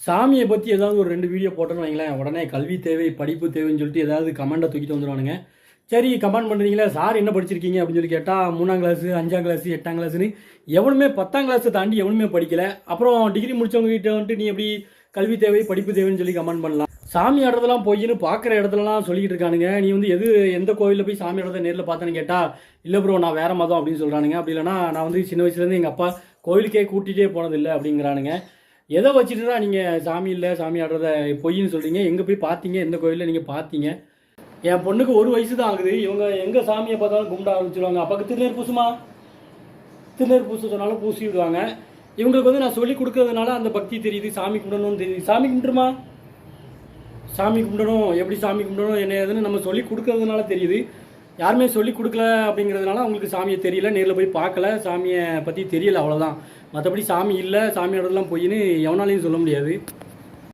சாமியை பற்றி ஏதாவது ஒரு 2 வீடியோ போட்டோன்னு வைங்களேன், உடனே கல்வி தேவை, படிப்பு தேவைன்னு சொல்லிட்டு ஏதாவது கமெண்ட்டை தூக்கிட்டு வந்துடுவானுங்க. சரி கமெண்ட் பண்ணுறீங்களா, சார் என்ன படிச்சிருக்கீங்க அப்படின்னு சொல்லி கேட்டால் 3ஆம் கிளாஸு, 5ஆம் கிளாஸு, 8ஆம் கிளாஸுன்னு எவனுமே 10ஆம் கிளாஸை தாண்டி எவனுமே படிக்கலை. அப்புறம் டிகிரி முடித்தவங்க கிட்ட வந்துட்டு நீ எப்படி கல்வி தேவை, படிப்பு தேவைன்னு சொல்லி கமெண்ட் பண்ணலாம். சாமி ஆடுறதெல்லாம் போயின்னு பார்க்குற இடத்துலலாம் சொல்லிக்கிட்டு இருக்கானுங்க. நீ வந்து எந்த கோவிலில் போய் சாமி ஆடுறத நேரில் பார்த்தேன்னு கேட்டால், இல்லை ப்ரோ நான் வேறு மதம் அப்படின்னு சொல்கிறானுங்க. அப்படி இல்லைனா நான் வந்து சின்ன வயசுலேருந்து எங்கள் அப்பா கோவிலுக்கே கூட்டிகிட்டே போனதில்லை அப்படிங்கிறானுங்க. எதை வச்சுட்டு தான் நீங்கள் சாமி இல்லை சாமி ஆடுறத பொய்ன்னு சொல்கிறீங்க? எங்கே போய் பார்த்தீங்க? எந்த கோயிலில் நீங்கள் பார்த்தீங்க? என் பொண்ணுக்கு 1 வயசு தான் ஆகுது. இவங்க எங்கே சாமியை பார்த்தாலும் கும்பிட ஆரம்பிச்சிடுவாங்க. அப்பாவுக்கு திருநீர் பூசுமா, திருநீர் பூச சொன்னாலும் பூசி விடுவாங்க. இவங்களுக்கு வந்து நான் சொல்லி கொடுக்கறதுனால அந்த பக்தி தெரியுது, சாமி கும்பிடணும்னு தெரியுது. சாமி கும்பிட்டுருமா, சாமி கும்பிடணும், எப்படி சாமி கும்பிடணும் என்ன ஏதுன்னு நம்ம சொல்லி கொடுக்கறதுனால தெரியுது. யாருமே சொல்லி கொடுக்கல அப்படிங்கிறதுனால அவங்களுக்கு சாமியை தெரியல, நேரில் போய் பார்க்கல, சாமியை பற்றி தெரியல, அவ்வளோதான். மற்றபடி சாமி இல்லை சாமியோடலாம் பொய்ன்னு எவனாலையும் சொல்ல முடியாது.